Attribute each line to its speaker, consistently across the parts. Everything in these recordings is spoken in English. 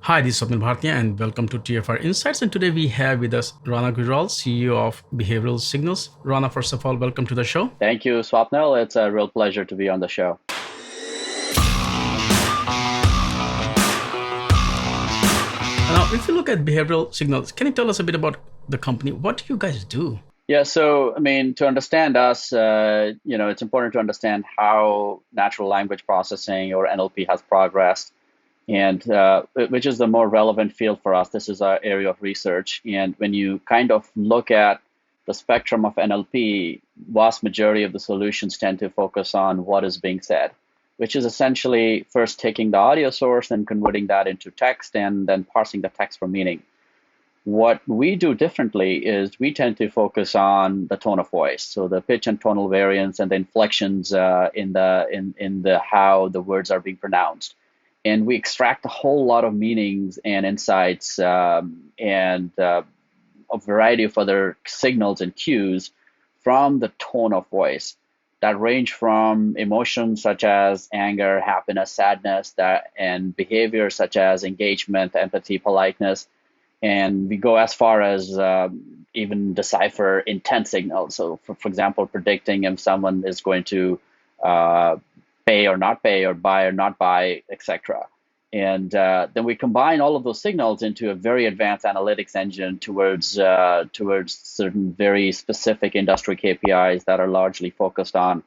Speaker 1: Hi, this is Swapnil Bhartiya and welcome to TFR Insights. And today we have with us Rana Gujral, CEO of Behavioral Signals. Rana, first of all, welcome to the show.
Speaker 2: Thank you, Swapnil. It's a real pleasure to be on the show.
Speaker 1: Now, if you look at Behavioral Signals, can you tell us a bit about the company? What do you guys do?
Speaker 2: Yeah, so I mean, to understand us, it's important to understand how natural language processing or NLP has progressed, and which is the more relevant field for us. This is our area of research, and when you kind of look at the spectrum of NLP, vast majority of the solutions tend to focus on what is being said, which is essentially first taking the audio source and converting that into text, and then parsing the text for meaning. What we do differently is we tend to focus on the tone of voice, so the pitch and tonal variance and the inflections in the how the words are being pronounced, and we extract a whole lot of meanings and insights and a variety of other signals and cues from the tone of voice that range from emotions such as anger, happiness, sadness, and behavior such as engagement, empathy, politeness, and we go as far as even decipher intent signals. So, for example, predicting if someone is going to uh, pay or buy or not buy, etc. And then we combine all of those signals into a very advanced analytics engine towards certain very specific industry KPIs that are largely focused on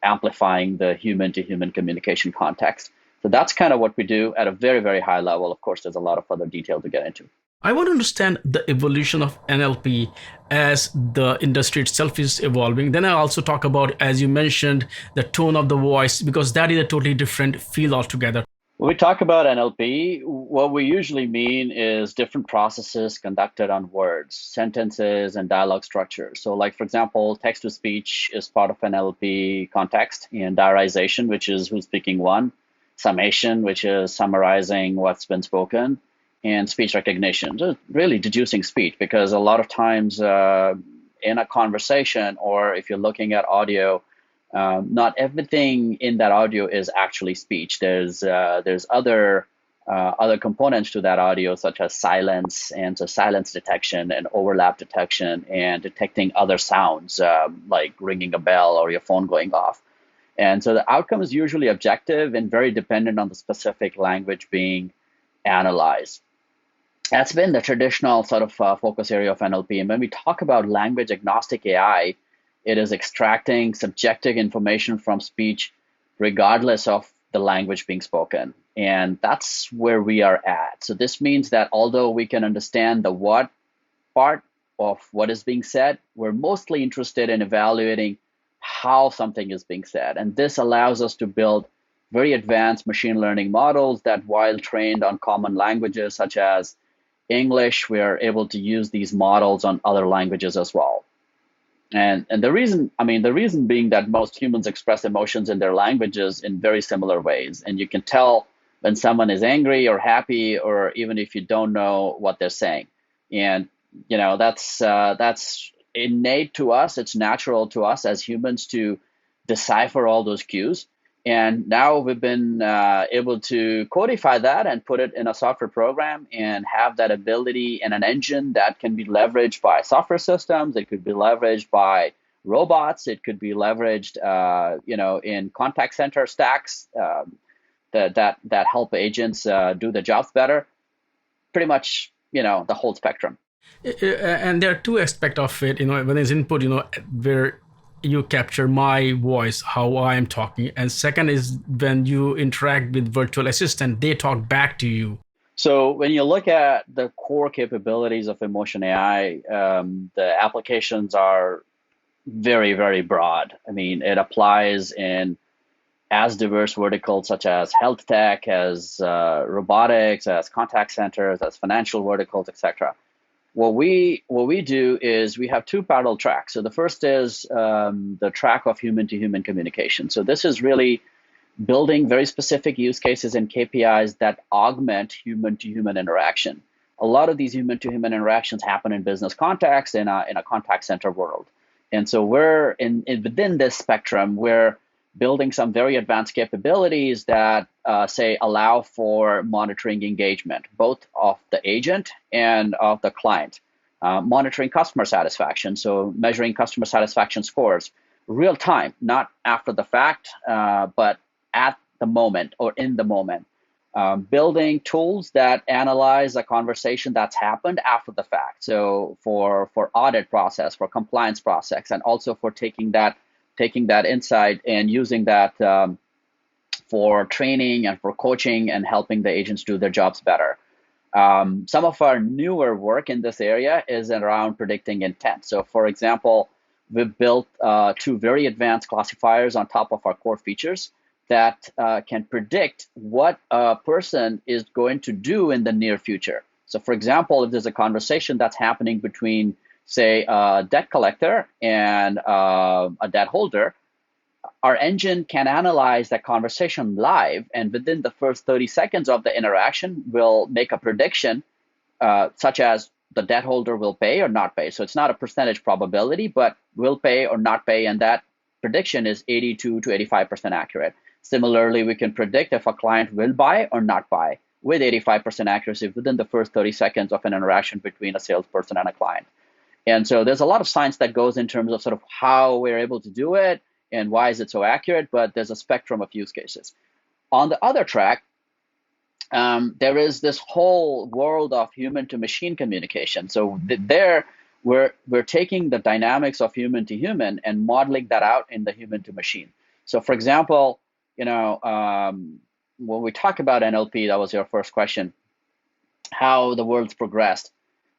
Speaker 2: amplifying the human-to-human communication context. So that's kind of what we do at a very, very high level. Of course, there's a lot of other detail to get into.
Speaker 1: I want to understand the evolution of NLP as the industry itself is evolving. Then I also talk about, as you mentioned, the tone of the voice, because that is a totally different field altogether.
Speaker 2: When we talk about NLP, what we usually mean is different processes conducted on words, sentences, and dialogue structures. So, like, for example, text to speech is part of an NLP context, and diarization, which is who's speaking one, summation, which is summarizing what's been spoken, and speech recognition, just really deducing speech, because a lot of times in a conversation, or if you're looking at audio, not everything in that audio is actually speech. There's other components to that audio, such as silence, and so silence detection and overlap detection, and detecting other sounds like ringing a bell or your phone going off. And so the outcome is usually objective and very dependent on the specific language being analyzed. That's been the traditional sort of focus area of NLP. And when we talk about language agnostic AI, it is extracting subjective information from speech regardless of the language being spoken. And that's where we are at. So this means that although we can understand the what part of what is being said, we're mostly interested in evaluating how something is being said. And this allows us to build very advanced machine learning models that, while trained on common languages such as English, we are able to use these models on other languages as well. And the reason being that most humans express emotions in their languages in very similar ways. And you can tell when someone is angry or happy, or even if you don't know what they're saying. And that's innate to us. It's natural to us as humans to decipher all those cues. And now we've been able to codify that and put it in a software program and have that ability in an engine that can be leveraged by software systems. It could be leveraged by robots. It could be leveraged, in contact center stacks that help agents do the jobs better. Pretty much, the whole spectrum.
Speaker 1: And there are two aspects of it. When there's input, where you capture my voice, how I am talking, and second is when you interact with virtual assistant, they talk back to you.
Speaker 2: So when you look at the core capabilities of emotion AI, the applications are very, very broad. I mean, it applies in as diverse verticals such as health tech, as robotics, as contact centers, as financial verticals, etc. What we do is we have two parallel tracks. So the first is the track of human-to-human communication. So this is really building very specific use cases and KPIs that augment human-to-human interaction. A lot of these human-to-human interactions happen in business context in a contact center world. And so we're within this spectrum where building some very advanced capabilities that, say, allow for monitoring engagement, both of the agent and of the client. Monitoring customer satisfaction, so measuring customer satisfaction scores real time, not after the fact, but at the moment or in the moment. Building tools that analyze a conversation that's happened after the fact. So for audit process, for compliance process, and also for taking that insight and using that for training and for coaching and helping the agents do their jobs better. Some of our newer work in this area is around predicting intent. So for example, we've built two very advanced classifiers on top of our core features that can predict what a person is going to do in the near future. So for example, if there's a conversation that's happening between, say, a debt collector and a debt holder, our engine can analyze that conversation live, and within the first 30 seconds of the interaction, will make a prediction such as the debt holder will pay or not pay. So it's not a percentage probability, but will pay or not pay, and that prediction is 82 to 85% accurate. Similarly, we can predict if a client will buy or not buy with 85% accuracy within the first 30 seconds of an interaction between a salesperson and a client. And so there's a lot of science that goes in terms of sort of how we're able to do it and why is it so accurate, but there's a spectrum of use cases. On the other track, there is this whole world of human to machine communication. So there, we're taking the dynamics of human to human and modeling that out in the human to machine. So for example, when we talk about NLP, that was your first question, how the world's progressed.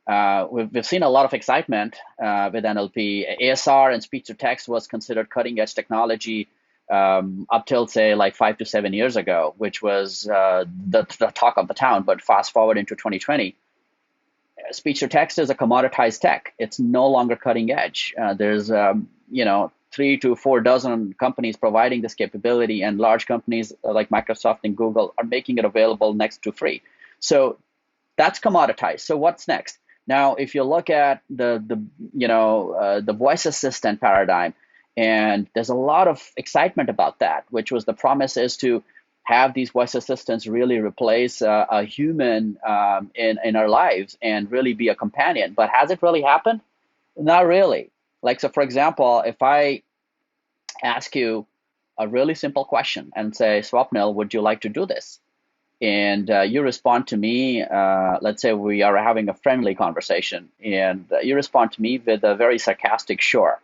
Speaker 2: We've seen a lot of excitement with NLP. ASR and speech to text was considered cutting edge technology up till, say, like 5 to 7 years ago, which was the talk of the town. But fast forward into 2020, speech to text is a commoditized tech. It's no longer cutting edge. There's 3 to 4 dozen companies providing this capability, and large companies like Microsoft and Google are making it available next to free. So that's commoditized. So what's next? Now, if you look at the voice assistant paradigm, and there's a lot of excitement about that, which was the promise is to have these voice assistants really replace a human in our lives and really be a companion. But has it really happened? Not really. Like, so for example, if I ask you a really simple question and say, Swapnil, would you like to do this? And you respond to me, let's say we are having a friendly conversation, and you respond to me with a very sarcastic sure.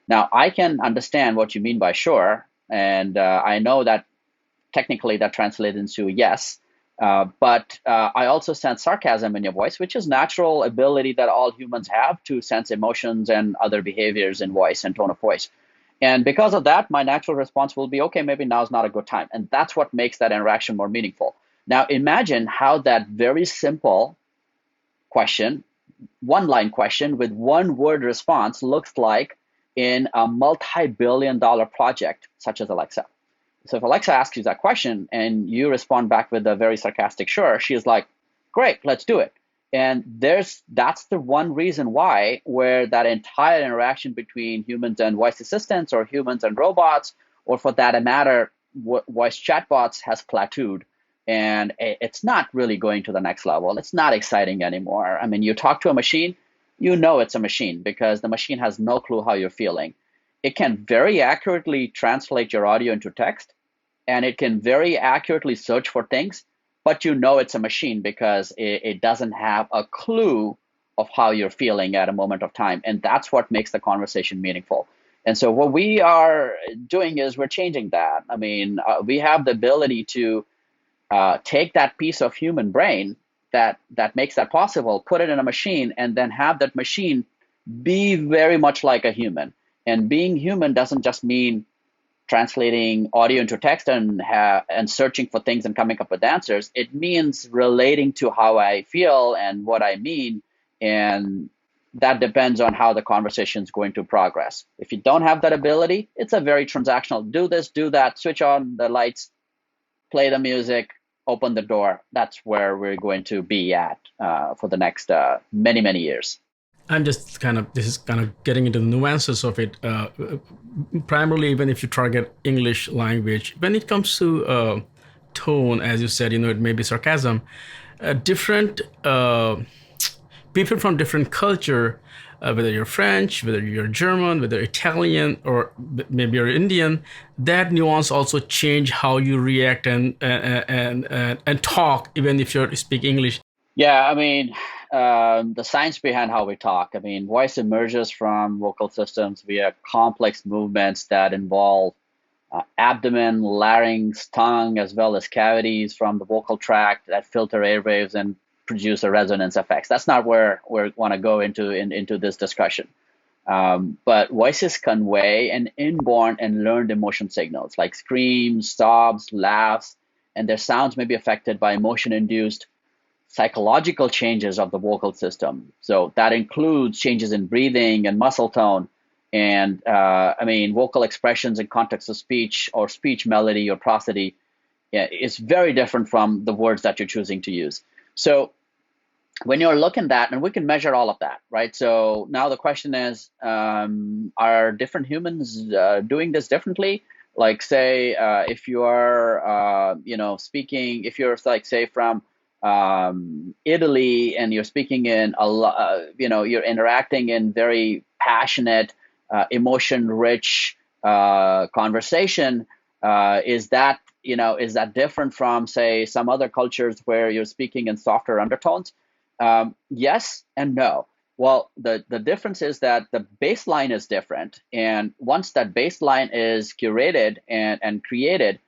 Speaker 2: Now, I can understand what you mean by sure, and I know that technically that translates into yes, but I also sense sarcasm in your voice, which is natural ability that all humans have to sense emotions and other behaviors in voice and tone of voice. And because of that, my natural response will be, okay, maybe now's not a good time. And that's what makes that interaction more meaningful. Now, imagine how that very simple question, one-line question with one-word response looks like in a multi-billion-dollar project such as Alexa. So if Alexa asks you that question and you respond back with a very sarcastic sure, she's like, great, let's do it. And that's the one reason why where that entire interaction between humans and voice assistants or humans and robots, or for that matter, voice chatbots has plateaued. And it's not really going to the next level. It's not exciting anymore. I mean, you talk to a machine, you know it's a machine because the machine has no clue how you're feeling. It can very accurately translate your audio into text, and it can very accurately search for things, but you know it's a machine because it doesn't have a clue of how you're feeling at a moment of time. And that's what makes the conversation meaningful. And so what we are doing is we're changing that. I mean, we have the ability to take that piece of human brain that makes that possible, put it in a machine, and then have that machine be very much like a human. And being human doesn't just mean translating audio into text and searching for things and coming up with answers. It means relating to how I feel and what I mean, and that depends on how the conversation is going to progress. If you don't have that ability, it's a very transactional. Do this, do that, switch on the lights, play the music, open the door. That's where we're going to be at for the next many, many years.
Speaker 1: I'm just kind of, this is kind of getting into the nuances of it. Primarily, even if you target English language, when it comes to tone, as you said, it may be sarcasm. Different people from different culture, whether you're French, whether you're German, whether Italian, or maybe you're Indian, that nuance also change how you react and talk, even if you speak English.
Speaker 2: Yeah, I mean, the science behind how we talk. I mean, voice emerges from vocal systems via complex movements that involve abdomen, larynx, tongue, as well as cavities from the vocal tract that filter airwaves and produce a resonance effects. That's not where we want to go into this discussion. But voices convey an inborn and learned emotion signals like screams, sobs, laughs, and their sounds may be affected by emotion-induced psychological changes of the vocal system. So that includes changes in breathing and muscle tone, and I mean, vocal expressions in context of speech or speech melody or prosody, yeah, is very different from the words that you're choosing to use. So when you're looking at that, and we can measure all of that, right? So now the question is, are different humans doing this differently? Like, say, if you are, speaking, if you're like, say, from Italy, and you're speaking in you're interacting in very passionate, emotion-rich conversation. Is that different from, say, some other cultures where you're speaking in softer undertones? Yes and no. Well, the difference is that the baseline is different. And once that baseline is curated and created,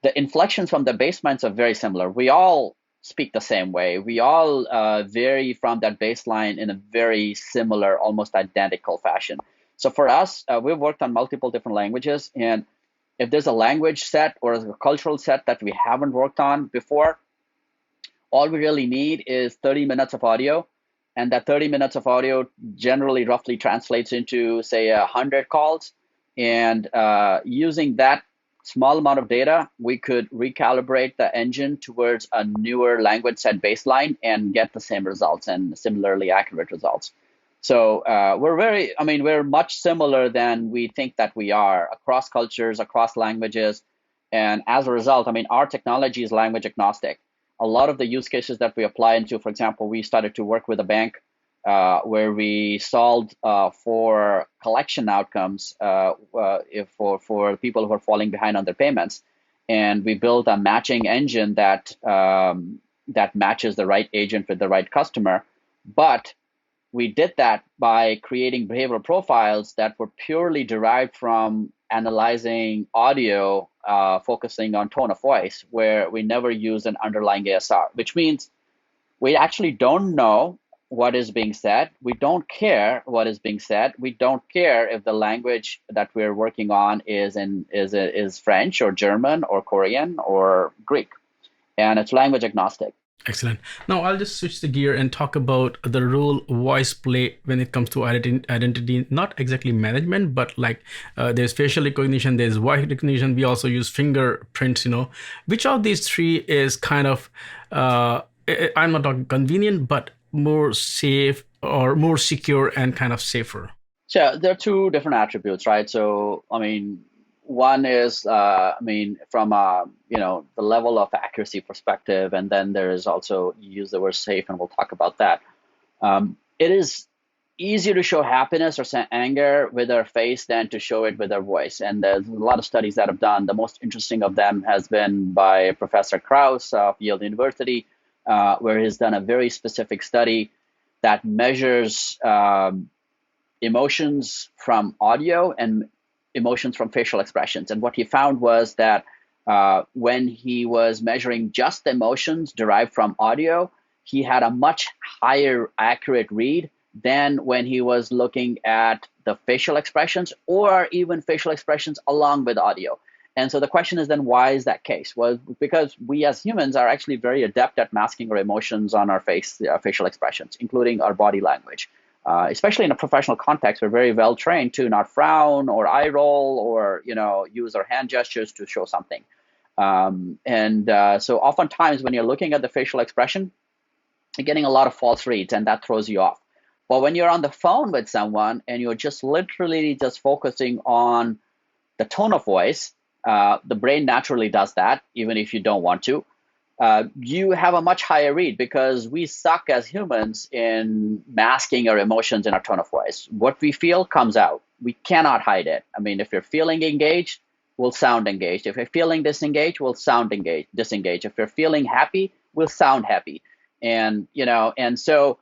Speaker 2: the inflections from the baselines are very similar. We all speak the same way. We all vary from that baseline in a very similar, almost identical fashion. So for us, we've worked on multiple different languages. And if there's a language set or a cultural set that we haven't worked on before, all we really need is 30 minutes of audio. And that 30 minutes of audio generally roughly translates into, say, 100 calls. And using that small amount of data, we could recalibrate the engine towards a newer language set baseline and get the same results and similarly accurate results. So we're much similar than we think that we are across cultures, across languages. And as a result, I mean, our technology is language agnostic. A lot of the use cases that we apply into, for example, we started to work with a bank where we solved for collection outcomes for people who are falling behind on their payments, and we built a matching engine that matches the right agent with the right customer. But we did that by creating behavioral profiles that were purely derived from analyzing audio, focusing on tone of voice, where we never use an underlying ASR, which means we actually don't know what is being said. We don't care what is being said. We don't care if the language that we're working on is French or German or Korean or Greek, and it's language agnostic.
Speaker 1: Excellent. Now I'll just switch the gear and talk about the role voice play when it comes to identity, not exactly management, but like there's facial recognition, there's voice recognition. We also use fingerprints. Which of these three is kind of, I'm not talking convenient, but more safe or more secure and kind of safer?
Speaker 2: So there are two different attributes, right? So, I mean, one is, from the level of accuracy perspective, and then there is also, you use the word safe, and we'll talk about that. It is easier to show happiness or anger with our face than to show it with our voice. And there's a lot of studies that have done. The most interesting of them has been by Professor Krauss of Yale University, where he's done a very specific study that measures emotions from audio and emotions from facial expressions. And what he found was that when he was measuring just the emotions derived from audio, he had a much higher accurate read than when he was looking at the facial expressions or even facial expressions along with audio. And so the question is then, why is that case? Well, because we as humans are actually very adept at masking our emotions on our facial expressions, including our body language. Especially in a professional context, we're very well trained to not frown or eye roll or use our hand gestures to show something. So oftentimes when you're looking at the facial expression, you're getting a lot of false reads, and that throws you off. But when you're on the phone with someone and you're just literally just focusing on the tone of voice, the brain naturally does that, even if you don't want to. You have a much higher read because we suck as humans in masking our emotions in our tone of voice. What we feel comes out. We cannot hide it. I mean, if you're feeling engaged, we'll sound engaged. If you're feeling disengaged, we'll sound engaged, disengaged. If you're feeling happy, we'll sound happy. And so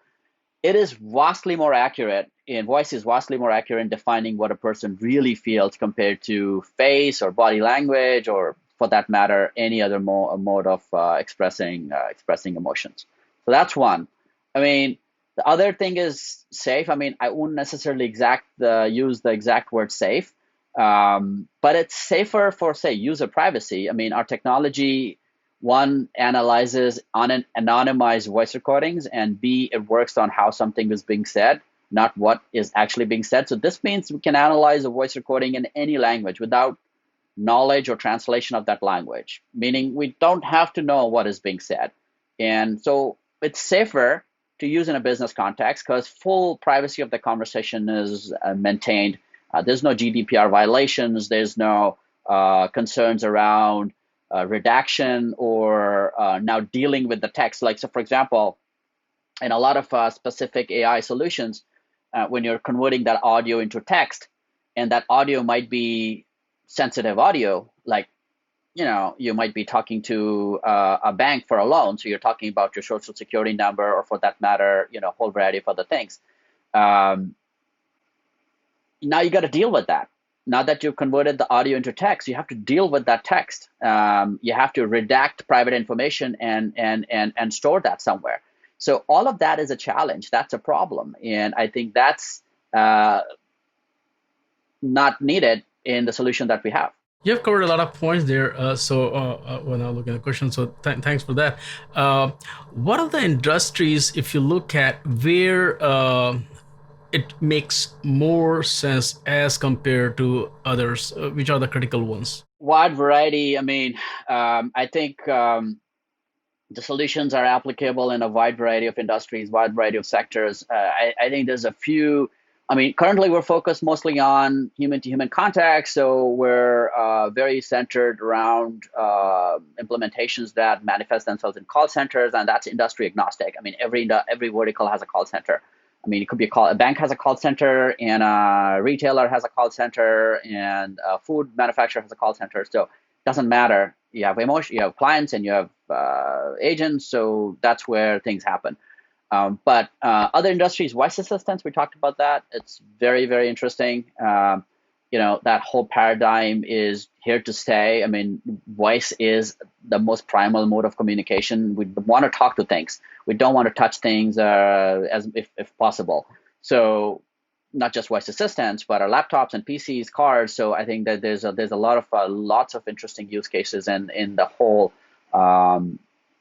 Speaker 2: it is vastly more accurate, and voice is vastly more accurate in defining what a person really feels compared to face or body language, or for that matter, any other mode of expressing emotions. So that's one. I mean, the other thing is safe. I mean, I wouldn't necessarily use the exact word safe, but it's safer for, say, user privacy. I mean, our technology, one, analyzes on an anonymized voice recordings, and B, it works on how something is being said, not what is actually being said. So this means we can analyze a voice recording in any language without knowledge or translation of that language, meaning we don't have to know what is being said. And so it's safer to use in a business context because full privacy of the conversation is maintained. There's no GDPR violations. There's no concerns around redaction or now dealing with the text. Like, so for example, in a lot of specific AI solutions, when you're converting that audio into text, and that audio might be sensitive audio, like, you might be talking to a bank for a loan, so you're talking about your social security number, or for that matter, a whole variety of other things. Um, Now you got to deal with that. Now that you've converted the audio into text, you have to deal with that text. You have to redact private information and store that somewhere. So all of that is a challenge. That's a problem, and I think that's not needed in the solution that we have.
Speaker 1: You have covered a lot of points there. When I look at the question, so thanks for that. What are the industries, if you look at where it makes more sense as compared to others? Which are the critical ones?
Speaker 2: Wide variety. I mean, I think the solutions are applicable in a wide variety of industries, wide variety of sectors. I think there's a few. I mean, currently we're focused mostly on human-to-human contact, so we're very centered around implementations that manifest themselves in call centers, and that's industry agnostic. I mean, every vertical has a call center. I mean, it could be a bank has a call center, and a retailer has a call center, and a food manufacturer has a call center. So it doesn't matter. You have emotion, you have clients, and you have agents. So that's where things happen. But other industries, voice assistants, we talked about that. It's very, very interesting. That whole paradigm is here to stay. I mean, voice is the most primal mode of communication. We want to talk to things. We don't want to touch things as if possible. So not just voice assistants, but our laptops and PCs, cars. So I think that there's a lot of lots of interesting use cases in the whole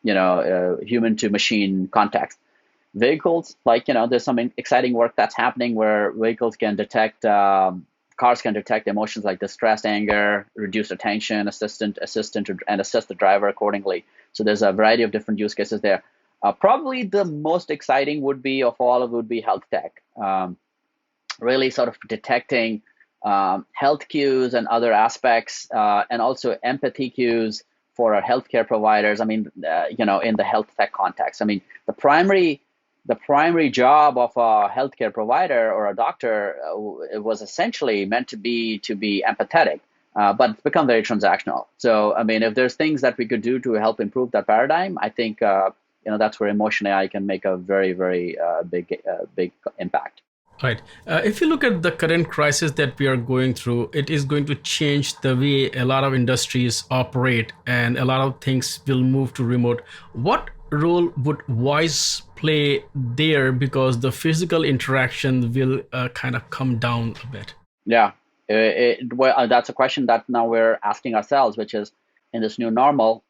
Speaker 2: human to machine context. Vehicles, like, there's some exciting work that's happening where vehicles can detect cars can detect emotions like distress, anger, reduced attention, assist the driver accordingly. So there's a variety of different use cases there. Probably the most exciting would be health tech. Really sort of detecting health cues and other aspects, and also empathy cues for our healthcare providers. I mean, in the health tech context, I mean, the primary job of a healthcare provider or a doctor it was essentially meant to be empathetic, but it's become very transactional. So, I mean, if there's things that we could do to help improve that paradigm, I think that's where emotion AI can make a very, very big impact.
Speaker 1: Right. If you look at the current crisis that we are going through, it is going to change the way a lot of industries operate, and a lot of things will move to remote. What role would voice play there? Because the physical interaction will kind of come down a bit.
Speaker 2: Yeah, that's a question that now we're asking ourselves, which is, in this new normal,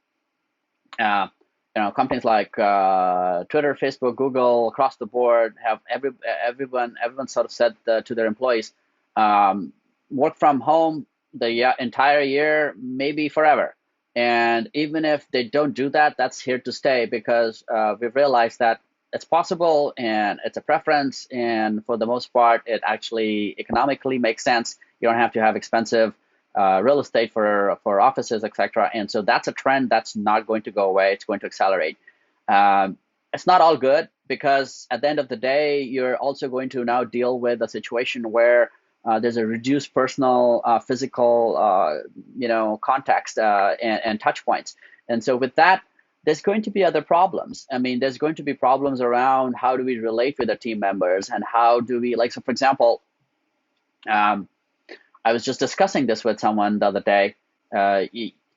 Speaker 2: uh, companies like Twitter, Facebook, Google, across the board have everyone sort of said to their employees, work from home the entire year, maybe forever. And even if they don't do that, that's here to stay, because we've realized that it's possible and it's a preference. And for the most part, it actually economically makes sense. You don't have to have expensive real estate for offices, etc. And so that's a trend that's not going to go away. It's going to accelerate. It's not all good, because at the end of the day, you're also going to now deal with a situation where there's a reduced personal, physical, context and touch points. And so with that, there's going to be other problems. I mean, there's going to be problems around how do we relate with our team members, and how do we, like, so for example, I was just discussing this with someone the other day.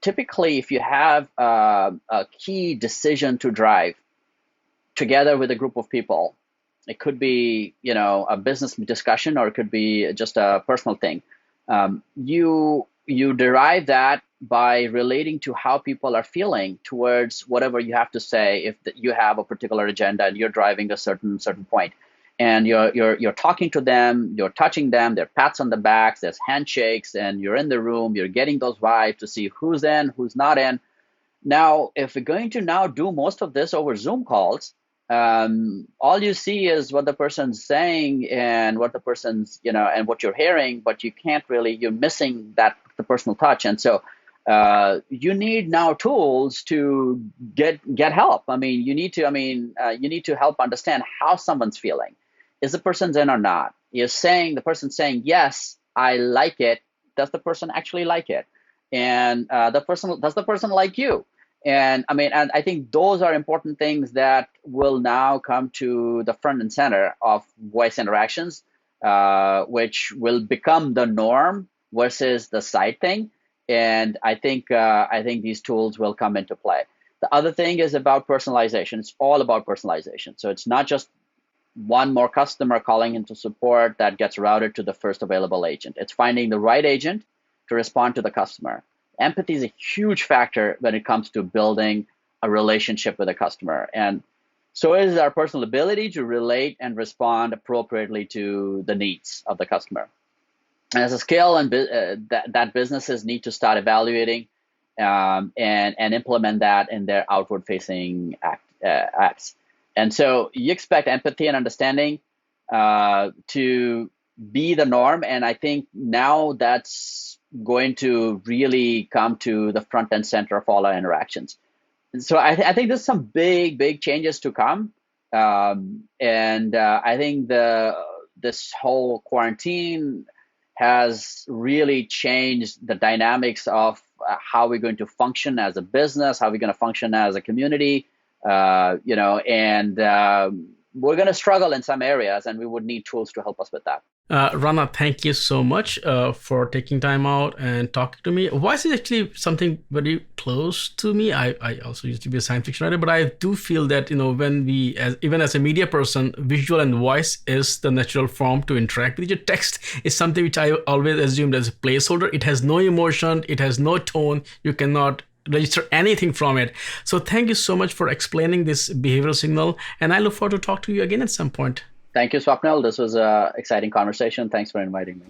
Speaker 2: Typically, if you have a key decision to drive together with a group of people, it could be, a business discussion, or it could be just a personal thing. You derive that by relating to how people are feeling towards whatever you have to say. If you have a particular agenda and you're driving a certain point, and you're talking to them, you're touching them, there are pats on the backs, there's handshakes, and you're in the room, you're getting those vibes to see who's in, who's not in. Now, if we're going to now do most of this over Zoom calls, all you see is what the person's saying and what the person's, and what you're hearing, but you can't really, you're missing the personal touch. And so you need now tools to get help. I mean, you need to help understand how someone's feeling. Is the person's in or not? The person's saying, yes, I like it. Does the person actually like it? And does the person like you? And I think those are important things that will now come to the front and center of voice interactions, which will become the norm versus the side thing. And I think these tools will come into play. The other thing is about personalization. It's all about personalization. So it's not just one more customer calling into support that gets routed to the first available agent. It's finding the right agent to respond to the customer. Empathy is a huge factor when it comes to building a relationship with a customer. And so is our personal ability to relate and respond appropriately to the needs of the customer. And as a skill and that businesses need to start evaluating and implement that in their outward-facing acts. And so you expect empathy and understanding to be the norm. And I think now that's going to really come to the front and center of all our interactions. So I think there's some big changes to come. And I think this whole quarantine has really changed the dynamics of how we're going to function as a business, how we're going to function as a community, and we're going to struggle in some areas, and we would need tools to help us with that.
Speaker 1: Rana, thank you so much for taking time out and talking to me. Voice is actually something very close to me. I also used to be a science fiction writer, but I do feel that, when we, even as a media person, visual and voice is the natural form to interact with. Your text is something which I always assumed as a placeholder. It has no emotion, it has no tone. You cannot register anything from it. So thank you so much for explaining this behavioral signal, and I look forward to talk to you again at some point.
Speaker 2: Thank you, Swapnil. This was an exciting conversation. Thanks for inviting me.